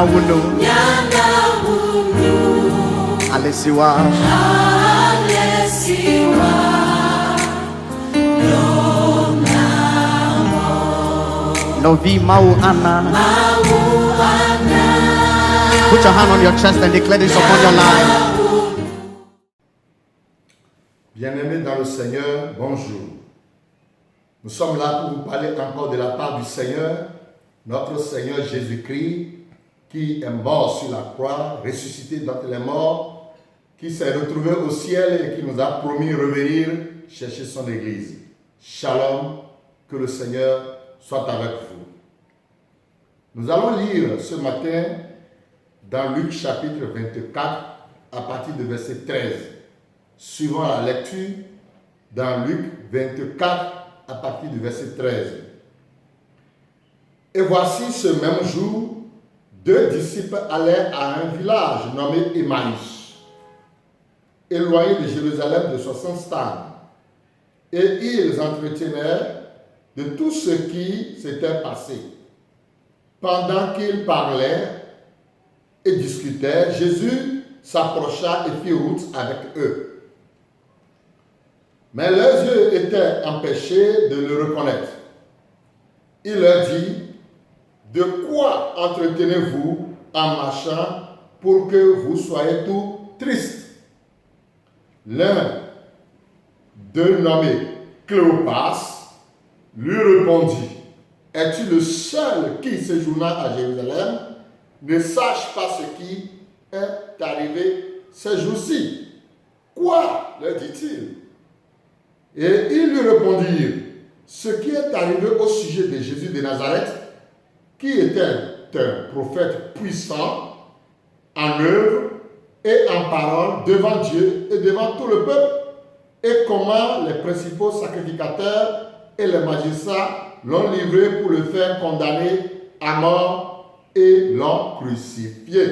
wunu Alesiwa Novi Mau Anna. Put your hand on your chest and declare this upon your life. Bien-aimés dans le Seigneur, bonjour. Nous sommes là pour vous parler encore de la part du Seigneur, notre Seigneur Jésus-Christ, qui est mort sur la croix, ressuscité d'entre les morts, qui s'est retrouvé au ciel et qui nous a promis revenir chercher son Église. Shalom, que le Seigneur soit avec vous. Nous allons lire ce matin dans Luc chapitre 24 à partir du verset 13. Suivant la lecture dans Luc 24 à partir du verset 13. Et voici ce même jour, deux disciples allèrent à un village nommé Emmaüs, éloigné de Jérusalem de 60 stades. Et ils entretenaient de tout ce qui s'était passé. Pendant qu'ils parlaient et discutaient, Jésus s'approcha et fit route avec eux. Mais leurs yeux étaient empêchés de le reconnaître. Il leur dit, « De quoi entretenez-vous en marchant pour que vous soyez tous tristes ?» L'un d'eux, nommé Cléopas, lui répondit, « Es-tu le seul qui, séjournant à Jérusalem, ne sache pas ce qui est arrivé ces jours-ci? » « Quoi? Leur dit-il. Et ils lui répondirent, « Ce qui est arrivé au sujet de Jésus de Nazareth, qui était un prophète puissant, en œuvre et en parole devant Dieu et devant tout le peuple, et comment les principaux sacrificateurs et les magistrats l'ont livré pour le faire condamner à mort et l'ont crucifié. »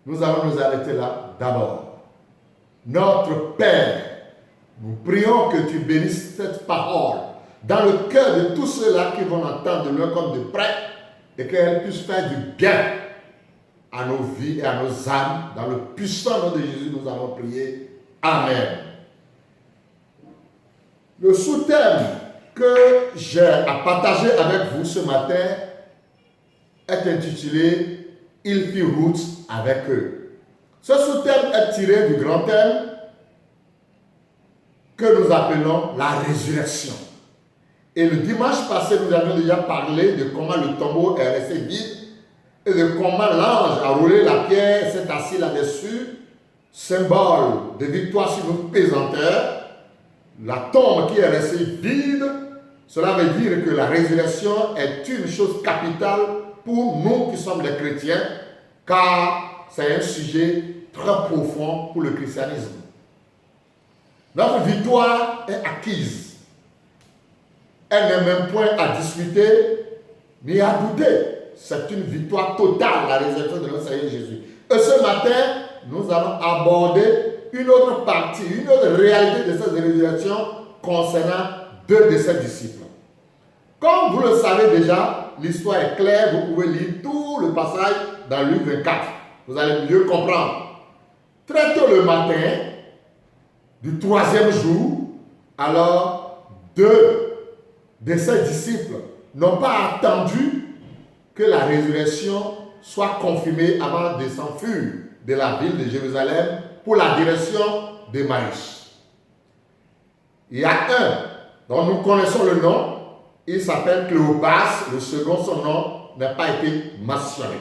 Nous allons nous arrêter là d'abord. Notre Père, nous prions que tu bénisses cette parole dans le cœur de tous ceux-là qui vont entendre de loin comme de près et qu'elle puisse faire du bien à nos vies et à nos âmes. Dans le puissant nom de Jésus, nous allons prier. Amen. Le sous-thème que j'ai à partager avec vous ce matin est intitulé « Il fit route avec eux ». Ce sous-thème est tiré du grand thème que nous appelons la résurrection. Et le dimanche passé, nous avions déjà parlé de comment le tombeau est resté vide et de comment l'ange a roulé la pierre et s'est assis là-dessus, symbole de victoire sur nos pesanteurs. La tombe qui est restée vide, cela veut dire que la résurrection est une chose capitale pour nous qui sommes les chrétiens, car c'est un sujet très profond pour le christianisme. Notre victoire est acquise. Elle n'est même point à discuter ni à douter. C'est une victoire totale, la résurrection de notre Seigneur Jésus. Et ce matin, nous allons aborder une autre partie, une autre réalité de cette résurrection concernant deux de ses disciples. Comme vous le savez déjà, l'histoire est claire, vous pouvez lire tout le passage dans Luc 24. Vous allez mieux comprendre. Très tôt le matin, du troisième jour, alors deux de ses disciples n'ont pas attendu que la résurrection soit confirmée avant de s'enfuir de la ville de Jérusalem pour la direction d'Emmaüs. Il y a un dont nous connaissons le nom, il s'appelle Cléopas, le second, son nom n'a pas été mentionné.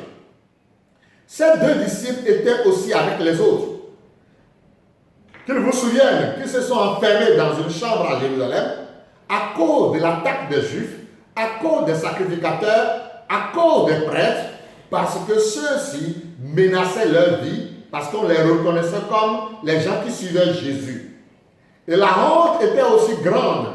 Ces deux disciples étaient aussi avec les autres. Qu'ils vous souviennent qu'ils se sont enfermés dans une chambre à Jérusalem à cause de l'attaque des Juifs, à cause des sacrificateurs, à cause des prêtres, parce que ceux-ci menaçaient leur vie, parce qu'on les reconnaissait comme les gens qui suivaient Jésus. Et la honte était aussi grande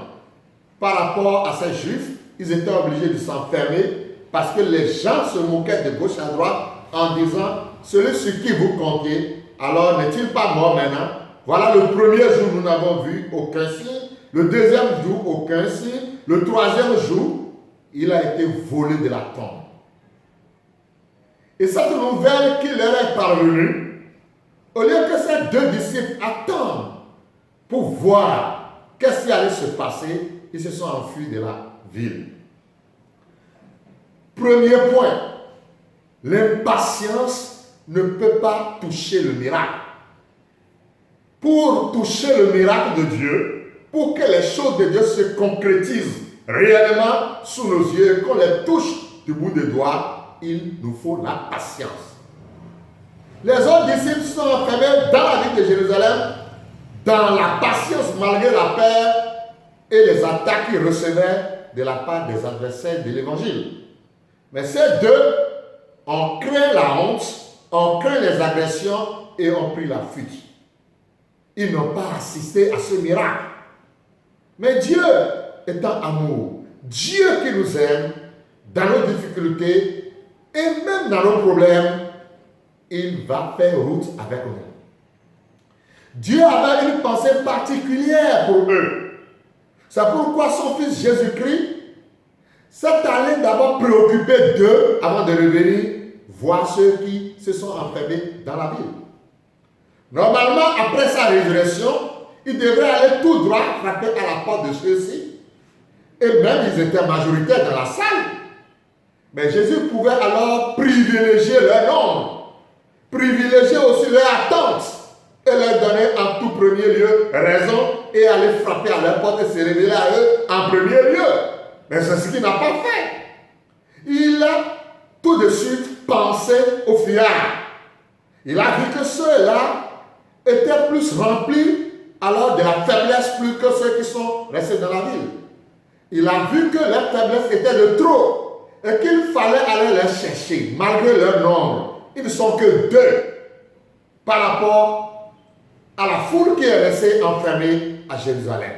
par rapport à ces Juifs. Ils étaient obligés de s'enfermer parce que les gens se moquaient de gauche à droite en disant « Celui sur qui vous comptiez, alors n'est-il pas mort maintenant ?» Voilà, le premier jour, nous n'avons vu aucun signe. Le deuxième jour, aucun signe. Le troisième jour, il a été volé de la tombe. Et cette nouvelle qui leur est parvenue, au lieu que ces deux disciples attendent pour voir qu'est-ce qui allait se passer, ils se sont enfuis de la ville. Premier point, l'impatience ne peut pas toucher le miracle. Pour toucher le miracle de Dieu, pour que les choses de Dieu se concrétisent réellement sous nos yeux, qu'on les touche du bout des doigts, il nous faut la patience. Les autres disciples sont enfermés dans la ville de Jérusalem, dans la patience malgré la peur et les attaques qu'ils recevaient de la part des adversaires de l'évangile. Mais ces deux ont craint la honte, ont craint les agressions et ont pris la fuite. Ils n'ont pas assisté à ce miracle. Mais Dieu étant amour, Dieu qui nous aime dans nos difficultés et même dans nos problèmes, il va faire route avec nous. Dieu avait une pensée particulière pour eux. C'est pourquoi son fils Jésus-Christ s'est allé d'abord préoccuper d'eux avant de revenir voir ceux qui se sont enfermés dans la ville. Normalement, après sa résurrection, il devrait aller tout droit frapper à la porte de ceux-ci. Et même ils étaient majoritaires dans la salle. Mais Jésus pouvait alors privilégier leur nombre, privilégier aussi leur attente et leur donner en tout premier lieu raison et aller frapper à leur porte et se révéler à eux en premier lieu. Mais c'est ce qu'il n'a pas fait. Il a tout de suite pensé aux fuyards. Il a vu que ceux-là étaient plus remplis alors de la faiblesse plus que ceux qui sont restés dans la ville. Il a vu que leur faiblesse était de trop et qu'il fallait aller les chercher malgré leur nombre. Ils ne sont que deux par rapport à la foule qui est restée enfermée à Jérusalem.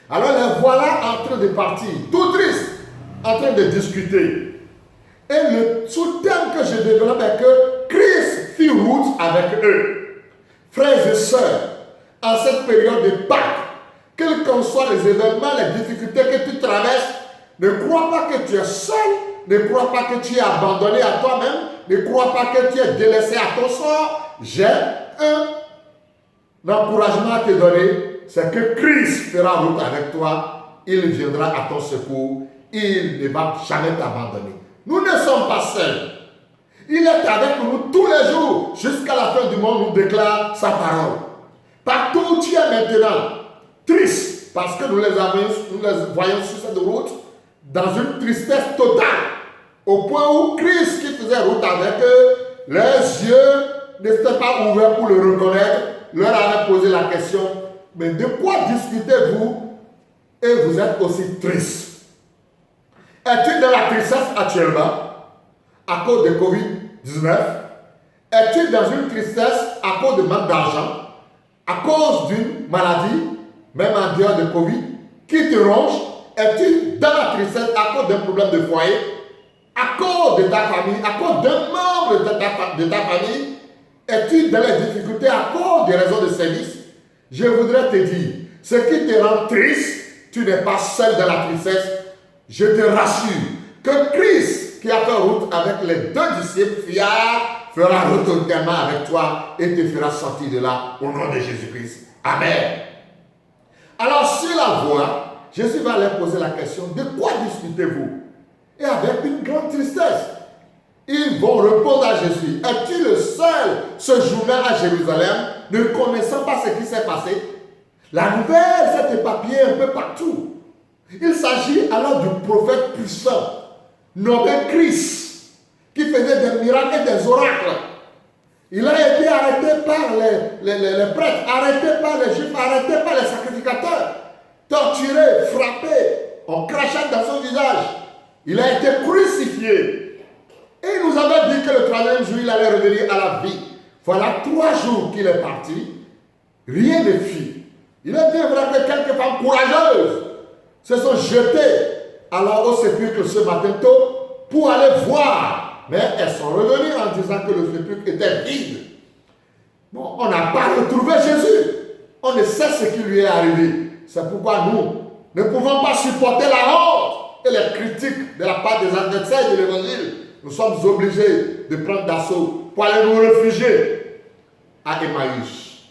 Alors les voilà en train de partir, tout triste, en train de discuter. Et le sous-thème que je développe est que Christ fit route avec eux. Frères et sœurs, en cette période de Pâques, quels qu'en soient les événements, les difficultés que tu traverses, ne crois pas que tu es seul, ne crois pas que tu es abandonné à toi-même, ne crois pas que tu es délaissé à ton sort. J'ai un encouragement à te donner, c'est que Christ fera route avec toi, il viendra à ton secours, il ne va jamais t'abandonner. Nous ne sommes pas seuls. Il est avec nous tous les jours, jusqu'à la fin du monde, nous déclare sa parole. Partout où tu es maintenant, triste, parce que nous les voyons sur cette route, dans une tristesse totale, au point où Christ qui faisait route avec eux, leurs yeux n'étaient pas ouverts pour le reconnaître, leur avait posé la question, mais de quoi discutez-vous et vous êtes aussi triste? Es-tu dans la tristesse actuellement à cause de Covid-19? Es-tu dans une tristesse à cause de manque d'argent, à cause d'une maladie, même en dehors de Covid, qui te ronge? Es-tu dans la tristesse à cause d'un problème de foyer, à cause de ta famille, à cause d'un membre de ta famille? Es-tu dans les difficultés à cause des raisons de service? Je voudrais te dire, ce qui te rend triste, tu n'es pas seul dans la tristesse. Je te rassure que Christ, qui a fait route avec les deux disciples fiers, fera route également avec toi et te fera sortir de là au nom de Jésus-Christ. Amen. Alors sur la voie, Jésus va leur poser la question, de quoi discutez-vous? Et avec une grande tristesse, ils vont répondre à Jésus. Es-tu le seul ce jour-là à Jérusalem, ne connaissant pas ce qui s'est passé? La nouvelle s'est éparpillée un peu partout. Il s'agit alors du prophète puissant, nommé Christ, qui faisait des miracles et des oracles. Il a été arrêté par les prêtres, arrêté par les juifs, arrêté par les sacrificateurs, torturé, frappé, on crachait dans son visage. Il a été crucifié. Et il nous avait dit que le troisième jour, il allait revenir à la vie. Voilà 3 jours qu'il est parti. Rien ne fit. Il est bien vrai que quelques femmes courageuses se sont jetées alors au sépulcre ce matin tôt pour aller voir. Mais elles sont revenues en disant que le sépulcre était vide. Bon, on n'a pas retrouvé Jésus. On ne sait ce qui lui est arrivé. C'est pourquoi nous ne pouvons pas supporter la honte et les critiques de la part des adversaires de l'évangile nous sommes obligés de prendre d'assaut pour aller nous réfugier à Emmaüs.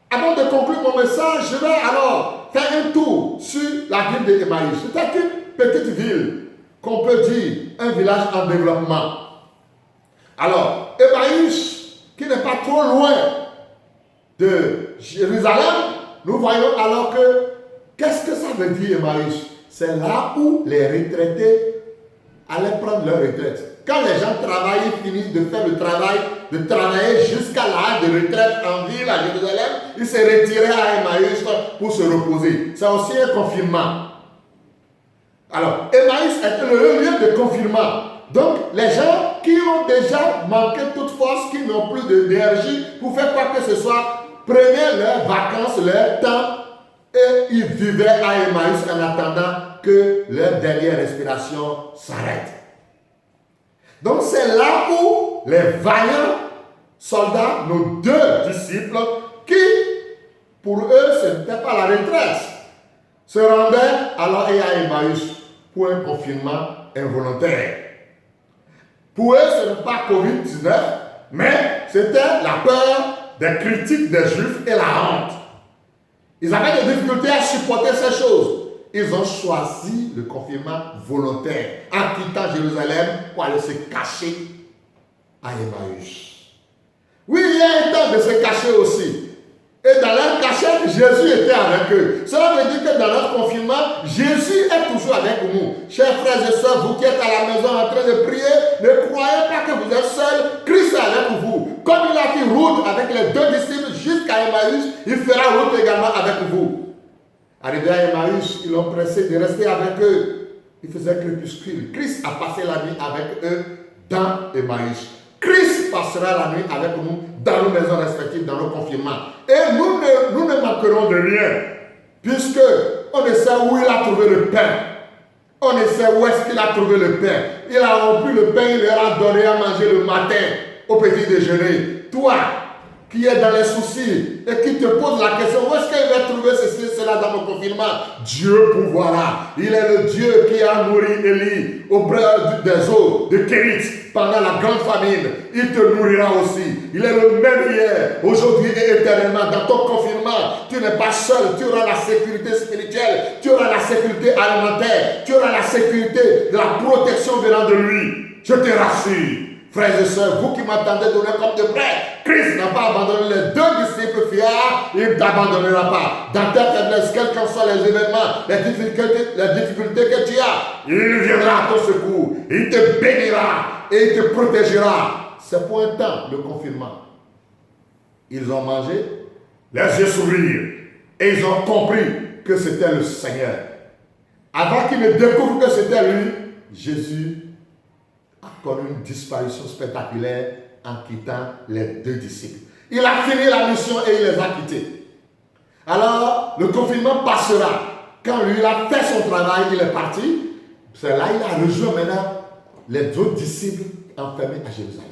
Avant de conclure mon message, je vais alors faire un tour sur la ville de Emmaüs. C'est une petite ville qu'on peut dire un village en développement. Alors, Emmaüs, qui n'est pas trop loin de Jérusalem, nous voyons alors que, qu'est-ce que ça veut dire Emmaüs? C'est là où les retraités allaient prendre leur retraite. Quand les gens travaillent, finissent de faire le travail, de travailler jusqu'à l'âge de retraite en ville à Jérusalem, ils se retiraient à Emmaüs pour se reposer. C'est aussi un confinement. Alors, Emmaüs est le lieu de confinement. Donc, les gens qui ont déjà manqué toute force, qui n'ont plus d'énergie pour faire quoi que ce soit, prenaient leurs vacances, leur temps, et ils vivaient à Emmaüs en attendant que leur dernière respiration s'arrête. Donc, c'est là où les vaillants soldats, nos deux disciples, qui, pour eux, ce n'était pas la retraite, se rendaient alors et à Emmaüs pour un confinement involontaire. Pour eux, ce n'est pas Covid-19, mais c'était la peur des critiques des Juifs et la honte. Ils avaient des difficultés à supporter ces choses. Ils ont choisi le confinement volontaire en quittant Jérusalem pour aller se cacher à Emmaüs. Oui, il y a un temps de se cacher aussi. Et dans leur cachette, Jésus était avec eux. Cela veut dire que dans notre confinement, Jésus est toujours avec nous. Chers frères et sœurs, vous qui êtes à la maison en train de prier, ne croyez pas que vous êtes seuls. Christ est avec vous. Comme il a fait route avec les deux disciples jusqu'à Emmaüs, il fera route également avec vous. Arrivés à Emmaüs, ils l'ont pressé de rester avec eux. Il faisait crépuscule. Christ a passé la nuit avec eux dans Emmaüs. Christ passera la nuit avec nous dans nos maisons respectives, dans nos confinements. Et nous ne manquerons de rien, puisque on ne sait où il a trouvé le pain. On ne sait où est-ce qu'il a trouvé le pain. Il a rompu le pain, il leur a donné à manger le matin, au petit déjeuner. Toi, qui es dans les soucis et qui te pose la question, où est-ce qu'il va trouver ceci et cela dans mon confinement? Dieu pourvoira. Il est le Dieu qui a nourri Élie au bras des eaux de Kérit pendant la grande famine. Il te nourrira aussi. Il est le même hier, aujourd'hui et éternellement. Dans ton confinement, tu n'es pas seul. Tu auras la sécurité spirituelle, tu auras la sécurité alimentaire, tu auras la sécurité de la protection venant de lui. Je te rassure. Frères et sœurs, vous qui m'attendez donner comme de près, Christ n'a pas abandonné les deux disciples fiers, il ne t'abandonnera pas. Dans ta faiblesse, quels qu'en soient les événements, les difficultés que tu as, il viendra à ton secours, il te bénira et il te protégera. C'est pour un temps le confinement. Ils ont mangé, les yeux s'ouvrirent et ils ont compris que c'était le Seigneur. Avant qu'ils ne découvrent que c'était lui, Jésus a connu une disparition spectaculaire en quittant les deux disciples. Il a fini la mission et il les a quittés. Alors, le confinement passera. Quand lui il a fait son travail, il est parti. C'est là qu'il a rejoint maintenant les autres disciples enfermés à Jérusalem.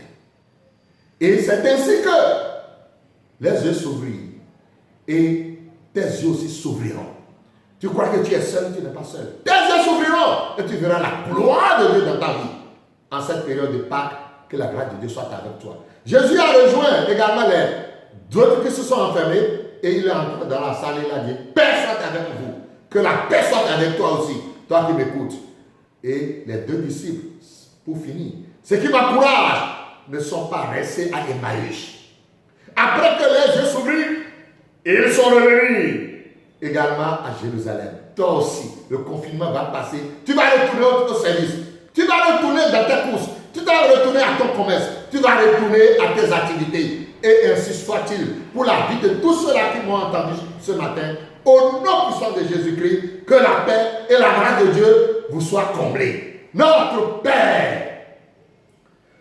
Et c'est ainsi que les yeux s'ouvrirent et tes yeux aussi s'ouvriront. Tu crois que tu es seul, tu n'es pas seul. Tes yeux s'ouvriront et tu verras la gloire de Dieu dans ta vie. En cette période de Pâques, que la grâce de Dieu soit avec toi. Jésus a rejoint également les autres qui se sont enfermés et il est entré dans la salle et il a dit, paix soit avec vous, que la paix soit avec toi aussi, toi qui m'écoutes. Et les deux disciples, pour finir, ceux qui m'encouragent, ne sont pas restés à Emmaüs. Après que les yeux s'ouvrirent, ils sont revenus également à Jérusalem. Toi aussi, le confinement va passer. Tu vas retourner au service. Tu vas retourner dans tes courses. Tu vas retourner à ton commerce. Tu vas retourner à tes activités. Et ainsi soit-il pour la vie de tous ceux-là qui m'ont entendu ce matin. Au nom puissant de Jésus-Christ, que la paix et la grâce de Dieu vous soient comblées. Notre Père,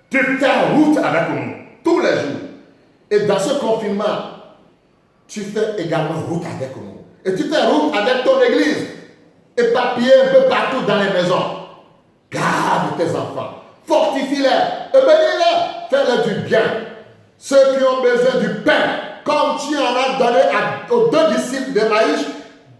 tu fais route avec nous tous les jours. Et dans ce confinement, tu fais également route avec nous. Et tu fais route avec ton église. Éparpillée un peu partout dans les maisons. Garde tes enfants. Fortifie-les. Bénis-les. Fais-les du bien. Ceux qui ont besoin du pain, comme tu en as donné aux deux disciples d'Emmaüs,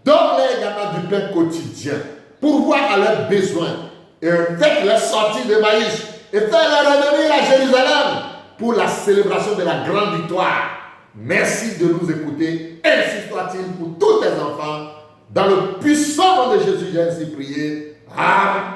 donne-les également du pain quotidien. Pour voir à leurs besoins. Et faites-les sortir d'Emmaüs. et fais-les revenir à Jérusalem pour la célébration de la grande victoire. Merci de nous écouter. Ainsi soit-il pour tous tes enfants. Dans le puissant nom de Jésus, j'ai ainsi prié. Amen.